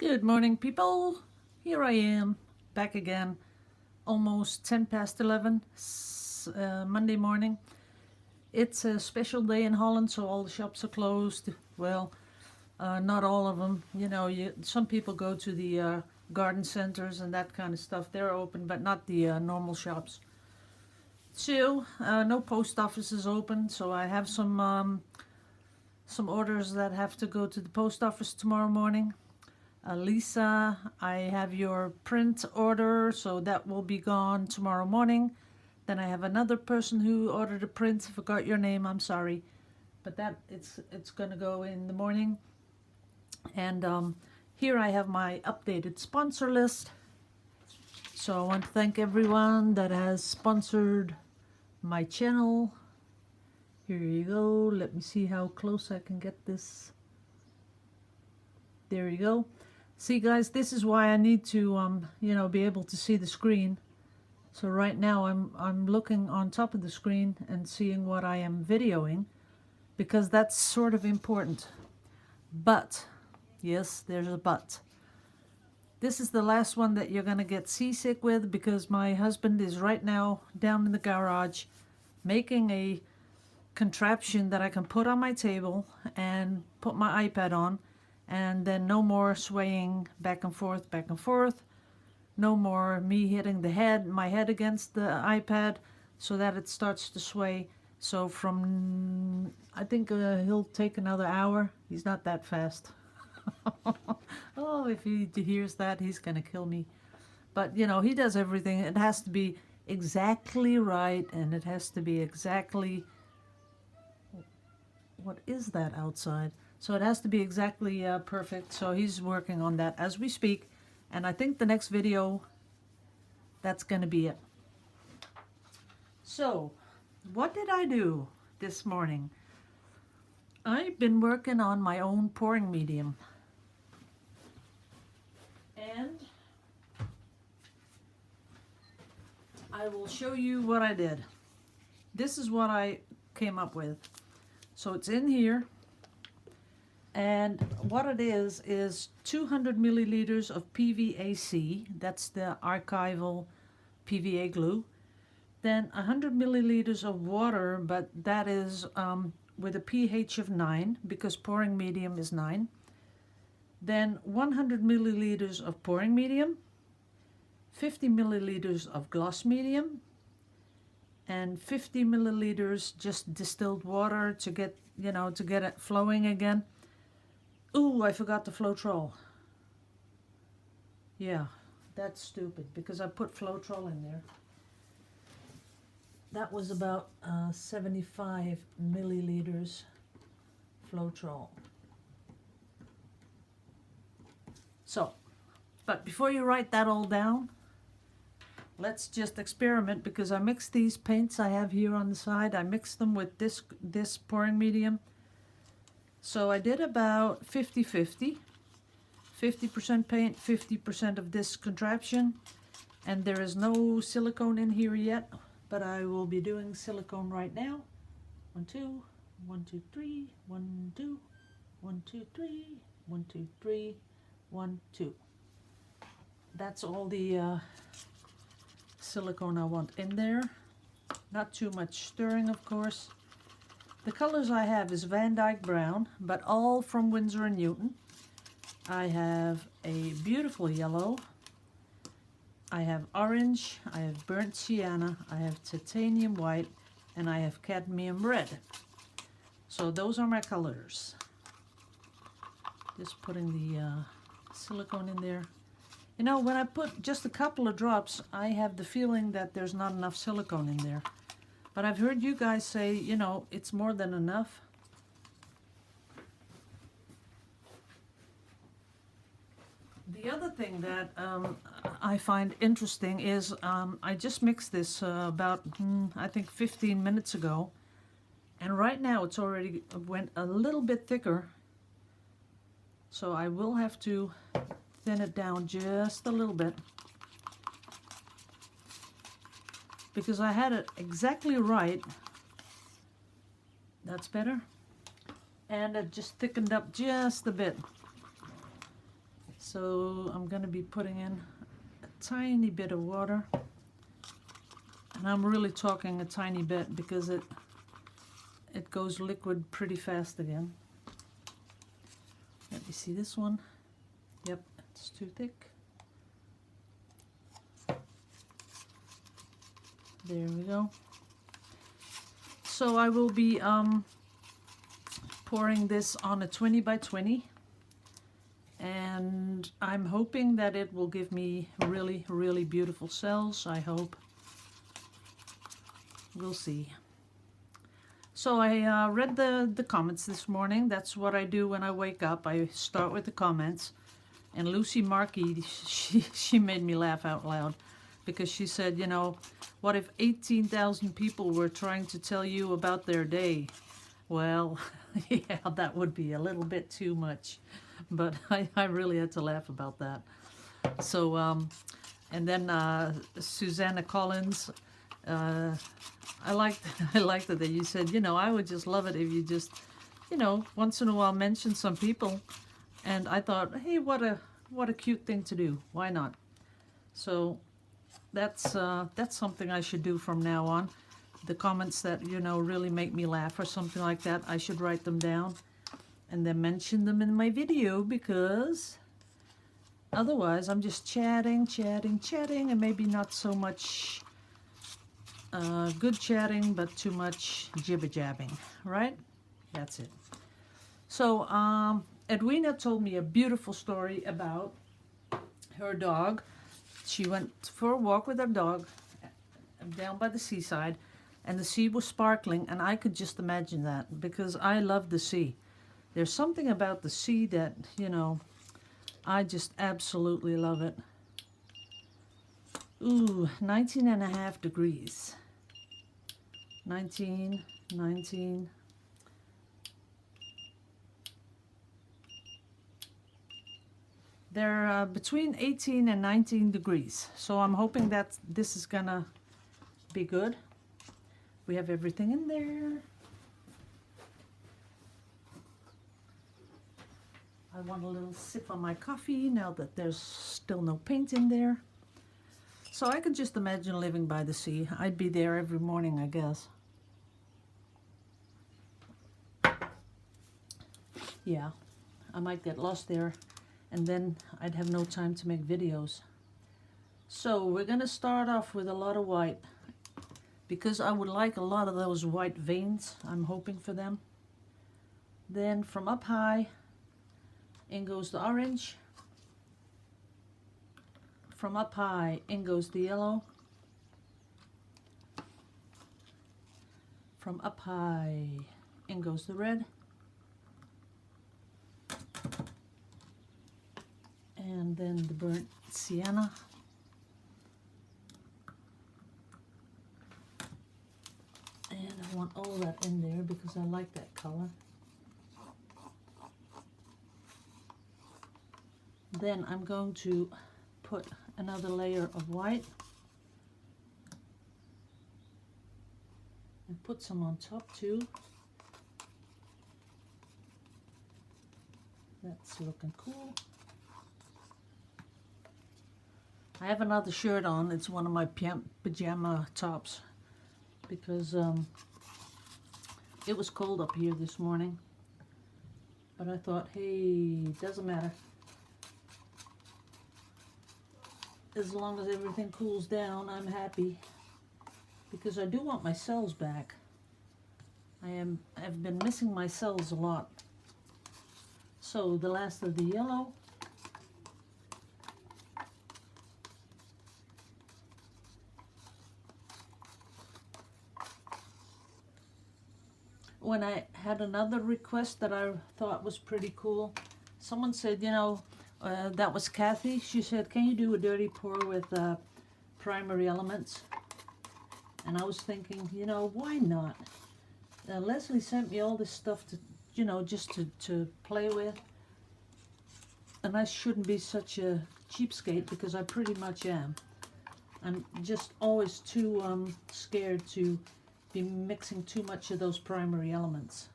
Good morning, people. Here I am, back again, almost 10 past 11, Monday morning. It's a special day in Holland, so all the shops are closed. Well, not all of them. You know, some people go to the garden centers and that kind of stuff. They're open, but not the normal shops. So, no post office is open, so I have some orders that have to go to the post office tomorrow morning. Lisa, I have your print order, so that will be gone tomorrow morning. Then I have another person who ordered a print. Forgot your name, I'm sorry, but that it's gonna go in the morning. And here I have my updated sponsor list. So I want to thank everyone that has sponsored my channel. Here you go. Let me see how close I can get this. There you go. See, guys, this is why I need to, be able to see the screen. So right now I'm looking on top of the screen and seeing what I am videoing, because that's sort of important. But, yes, there's a but. This is the last one that you're going to get seasick with, because my husband is right now down in the garage making a contraption that I can put on my table and put my iPad on. And then no more swaying back and forth, back and forth. No more me hitting my head against the iPad so that it starts to sway. So I think he'll take another hour. He's not that fast. Oh, if he hears that, he's going to kill me. But, he does everything. It has to be exactly right, and it has to be exactly... What is that outside? So it has to be exactly perfect. So he's working on that as we speak. And I think the next video, that's going to be it. So, what did I do this morning? I've been working on my own pouring medium. And I will show you what I did. This is what I came up with. So it's in here. And what it is 200 milliliters of PVAC, that's the archival PVA glue. Then 100 milliliters of water, but that is with a pH of 9, because pouring medium is 9. Then 100 milliliters of pouring medium, 50 milliliters of gloss medium, and 50 milliliters just distilled water to get, to get it flowing again. Ooh, I forgot the Floetrol. Yeah, that's stupid, because I put Floetrol in there. That was about 75 milliliters Floetrol. So, but before you write that all down, let's just experiment, because I mixed these paints I have here on the side. I mixed them with this pouring medium. So I did about 50-50, 50% paint, 50% of this contraption, and there is no silicone in here yet, but I will be doing silicone right now. 1, 2, 1, 2, 3, 1, 2, 1, 2, 3, 1, 2, 3, 1, 2. That's all the silicone I want in there. Not too much stirring, of course. The colors I have is Van Dyke Brown, but all from Winsor & Newton. I have a beautiful yellow. I have orange, I have burnt sienna, I have titanium white, and I have cadmium red. So those are my colors. Just putting the silicone in there. When I put just a couple of drops, I have the feeling that there's not enough silicone in there. But I've heard you guys say, it's more than enough. The other thing that I find interesting is I just mixed this about, I think 15 minutes ago. And right now it's already went a little bit thicker. So I will have to thin it down just a little bit, because I had it exactly right. That's better. And it just thickened up just a bit. So I'm going to be putting in a tiny bit of water. And I'm really talking a tiny bit because it goes liquid pretty fast again. Let me see this one. Yep, it's too thick. There we go. So I will be pouring this on a 20 by 20. And I'm hoping that it will give me really, really beautiful cells. I hope. We'll see. So I read the comments this morning. That's what I do when I wake up. I start with the comments. And Lucy Markey, she made me laugh out loud. Because she said, you know, what if 18,000 people were trying to tell you about their day? Well, yeah, that would be a little bit too much. But I really had to laugh about that. So, and then Susanna Collins, I liked it that you said, you know, I would just love it if you just, you know, once in a while mention some people. And I thought, hey, what a cute thing to do. Why not? So that's something I should do from now on. The comments that, you know, really make me laugh or something like that, I should write them down and then mention them in my video, because otherwise I'm just chatting, and maybe not so much good chatting, but too much jibber-jabbing, right? That's it. So Edwina told me a beautiful story about her dog. She went for a walk with her dog down by the seaside, and the sea was sparkling, and I could just imagine that, because I love the sea. There's something about the sea that, you know, I just absolutely love it. Ooh, 19.5 degrees. 19. They're between 18 and 19 degrees. So I'm hoping that this is gonna be good. We have everything in there. I want a little sip on my coffee now that there's still no paint in there. So I could just imagine living by the sea. I'd be there every morning, I guess. Yeah, I might get lost there, and then I'd have no time to make videos. So we're gonna start off with a lot of white, because I would like a lot of those white veins. I'm hoping for them. Then from up high, in goes the orange. From up high, in goes the yellow. From up high, in goes the red. And then the burnt sienna. And I want all that in there because I like that color. Then I'm going to put another layer of white and put some on top too. That's looking cool. I have another shirt on. It's one of my pajama tops because it was cold up here this morning. But I thought, hey, doesn't matter. As long as everything cools down, I'm happy. Because I do want my cells back. I've been missing my cells a lot. So the last of the yellow. When I had another request that I thought was pretty cool, someone said, you know, that was Kathy. She said, can you do a dirty pour with primary elements? And I was thinking, you know, why not? Leslie sent me all this stuff to, you know, just to play with. And I shouldn't be such a cheapskate, because I pretty much am. I'm just always too scared to be mixing too much of those primary elements.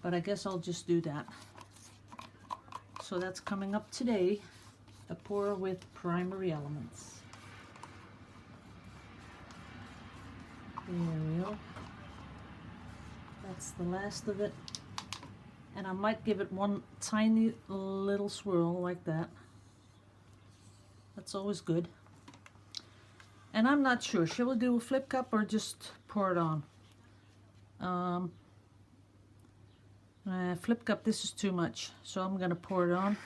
But I guess I'll just do that. So that's coming up today, a pour with primary elements. There we go. That's the last of it. And I might give it one tiny little swirl like that. That's always good. And I'm not sure, shall we do a flip cup or just pour it on? Flip cup, this is too much, so I'm gonna pour it on.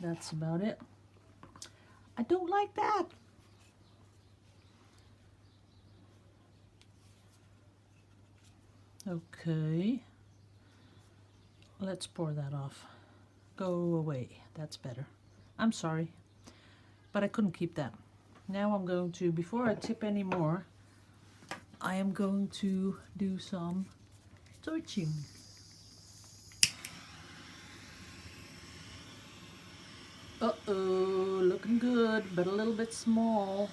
That's about it. I don't like that. Okay, let's pour that off. Go away, that's better. I'm sorry, but I couldn't keep that. Now I'm going to, before I tip any more, I am going to do some torching. Uh-oh, looking good, but a little bit small.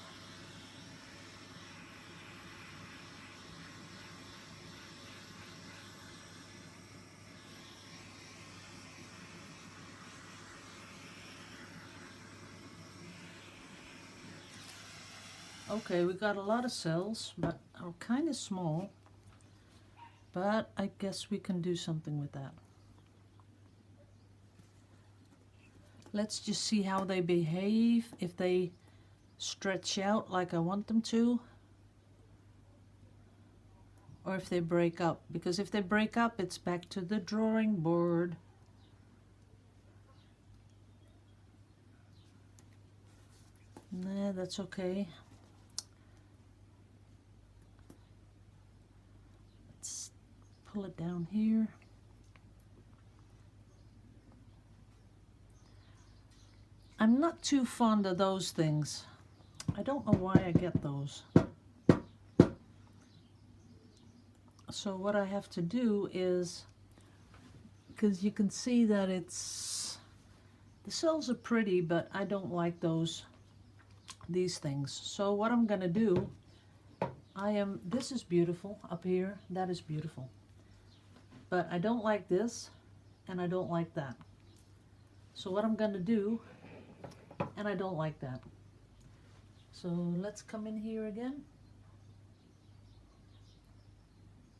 Okay, we got a lot of cells, but are kind of small. But I guess we can do something with that. Let's just see how they behave, if they stretch out like I want them to, or if they break up. Because if they break up, it's back to the drawing board. Nah, that's okay. Let's pull it down here. I'm not too fond of those things. I don't know why I get those. So what I have to do is, because you can see that the cells are pretty, but I don't like these things. So what I'm gonna do, this is beautiful up here, that is beautiful. But I don't like this, and I don't like that. So what I'm gonna do, and I don't like that. So let's come in here again.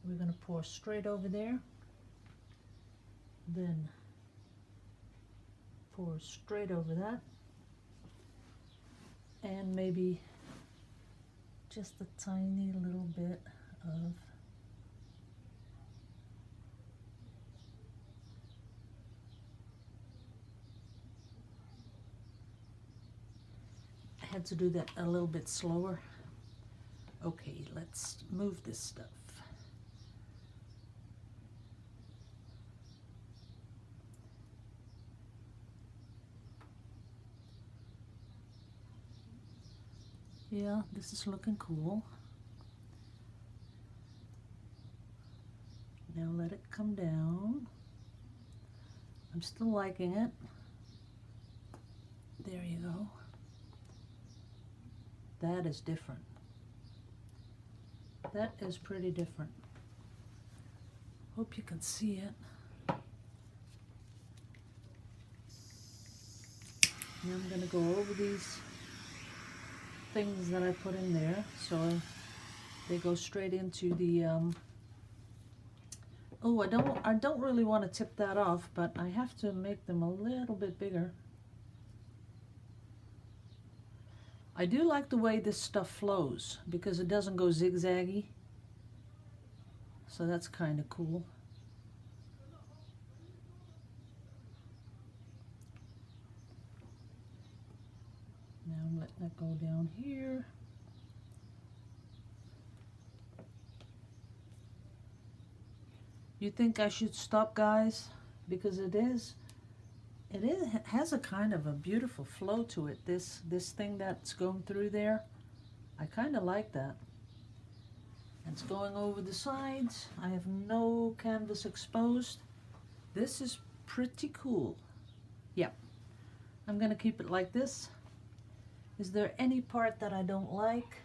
We're gonna pour straight over there. Then pour straight over that. And maybe just a tiny little bit of I had to do that a little bit slower. Okay, let's move this stuff. Yeah, this is looking cool. Now let it come down. I'm still liking it. There you go. That is different. That is pretty different. Hope you can see it. Now I'm going to go over these things that I put in there, so they go straight into the oh, I don't really want to tip that off, but I have to make them a little bit bigger. I do like the way this stuff flows because it doesn't go zigzaggy, so that's kind of cool. Now I'm letting that go down here. You think I should stop, guys? Because it has a kind of a beautiful flow to it. This thing that's going through there, I kind of like that. It's going over the sides. I have no canvas exposed. This is pretty cool. Yep. I'm gonna keep it like this. Is there any part that I don't like?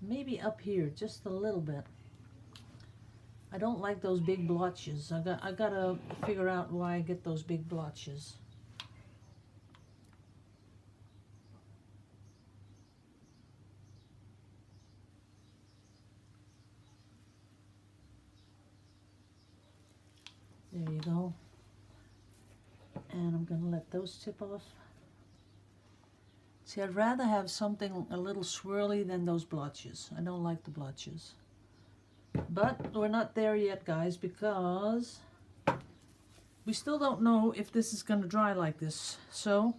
Maybe up here, just a little bit. I don't like those big blotches. I gotta figure out why I get those big blotches. There you go. And I'm gonna let those tip off. See, I'd rather have something a little swirly than those blotches. I don't like the blotches. But we're not there yet, guys, because we still don't know if this is going to dry like this. So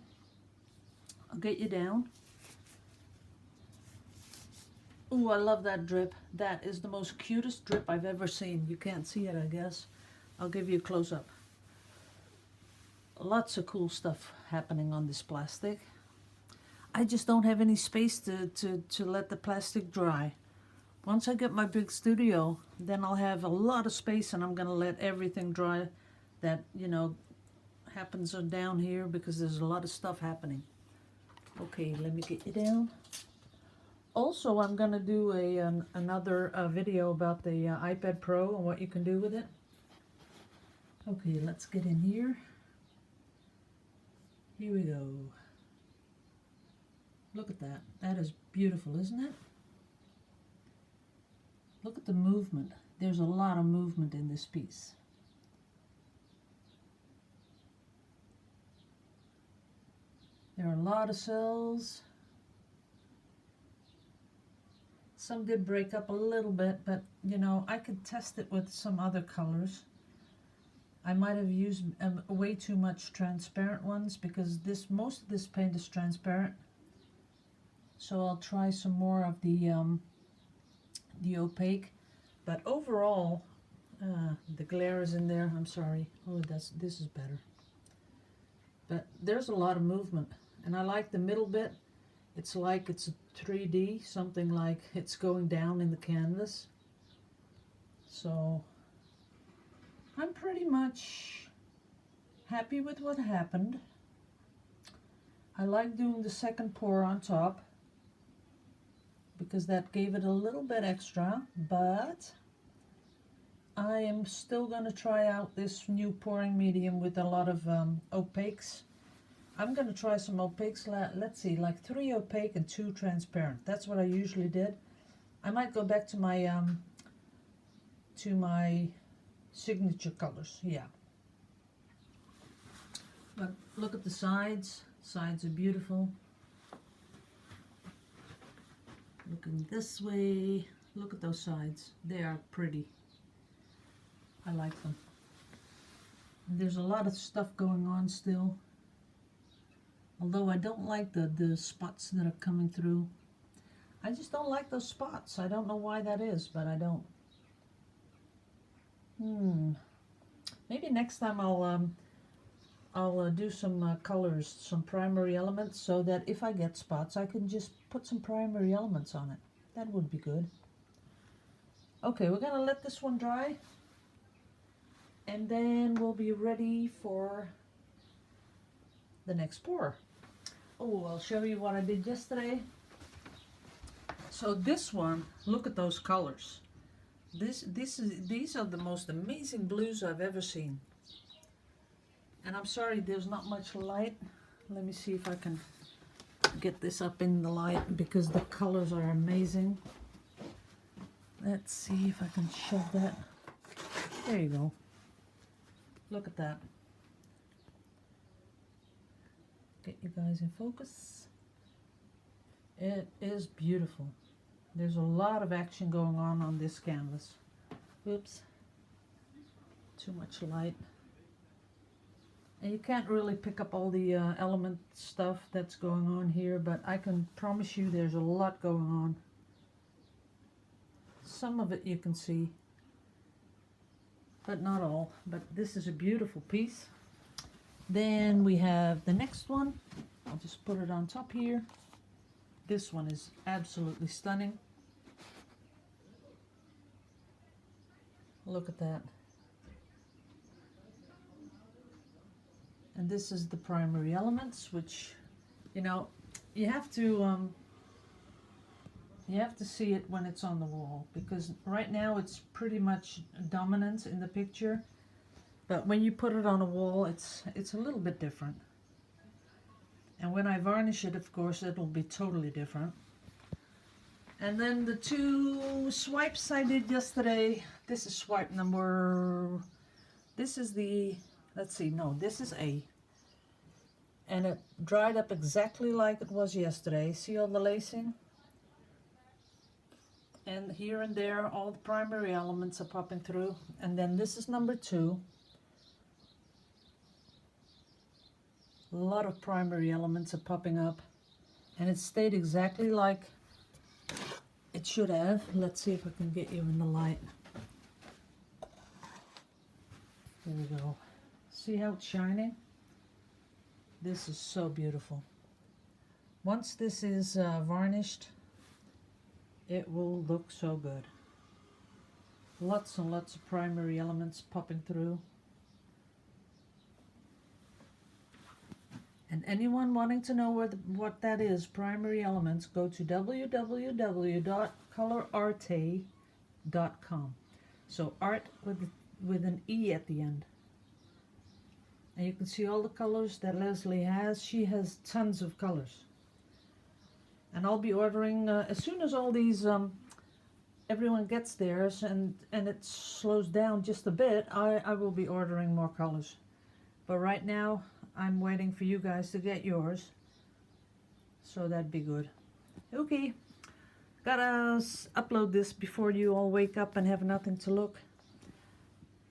I'll get you down. Ooh, I love that drip. That is the most cutest drip I've ever seen. You can't see it, I guess. I'll give you a close-up. Lots of cool stuff happening on this plastic. I just don't have any space to let the plastic dry. Once I get my big studio, then I'll have a lot of space, and I'm going to let everything dry that, you know, happens down here, because there's a lot of stuff happening. Okay, let me get you down. Also, I'm going to do another video about the iPad Pro and what you can do with it. Okay, let's get in here. Here we go. Look at that. That is beautiful, isn't it? Look at the movement. There's a lot of movement in this piece. There are a lot of cells. Some did break up a little bit, but you know, I could test it with some other colors. I might have used way too much transparent ones, because most of this paint is transparent. So I'll try some more of the opaque. But overall, the glare is in there. I'm sorry. Oh, this is better. But there's a lot of movement, and I like the middle bit. It's like it's a 3D, something like it's going down in the canvas. So I'm pretty much happy with what happened. I like doing the second pour on top, because that gave it a little bit extra, but I am still going to try out this new pouring medium with a lot of opaques. I'm going to try some opaques. Let's see, like 3 opaque and 2 transparent. That's what I usually did. I might go back to my signature colors. Yeah. But look at the sides. Sides are beautiful. Looking this way, look at those sides. They are pretty. I like them. And there's a lot of stuff going on still. Although I don't like the spots that are coming through. I just don't like those spots. I don't know why that is, but I don't. Maybe next time I'll do some colors, some primary elements, so that if I get spots, I can just put some primary elements on it. That would be good. Okay, we're going to let this one dry, and then we'll be ready for the next pour. Oh, I'll show you what I did yesterday. So this one, look at those colors. These are the most amazing blues I've ever seen. And I'm sorry, there's not much light. Let me see if I can get this up in the light, because the colors are amazing. Let's see if I can shove that. There you go. Look at that. Get you guys in focus. It is beautiful. There's a lot of action going on this canvas. Oops. Too much light. And you can't really pick up all the element stuff that's going on here, but I can promise you there's a lot going on. Some of it you can see, but not all. But this is a beautiful piece. Then we have the next one. I'll just put it on top here. This one is absolutely stunning. Look at that. And this is the primary elements, which, you know, you have to You have to see it when it's on the wall, because right now it's pretty much dominant in the picture, but when you put it on a wall, it's a little bit different. And when I varnish it, of course, it'll be totally different. And then the two swipes I did yesterday, this is swipe number, this is the, let's see, no, this is A. And it dried up exactly like it was yesterday. See all the lacing? And here and there, all the primary elements are popping through. And then this is number 2. A lot of primary elements are popping up. And it stayed exactly like it should have. Let's see if I can get you in the light. There we go. See how it's shining? This is so beautiful. Once this is varnished, it will look so good. Lots and lots of primary elements popping through. And anyone wanting to know what that is, primary elements, go to www.colorarte.com. So art with an E at the end. And you can see all the colors that Leslie has. She has tons of colors. And I'll be ordering as soon as all these everyone gets theirs and it slows down just a bit, I will be ordering more colors. But right now I'm waiting for you guys to get yours, so that'd be good. Okay, gotta upload this before you all wake up and have nothing to look.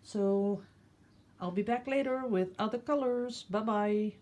So I'll be back later with other colors. Bye bye.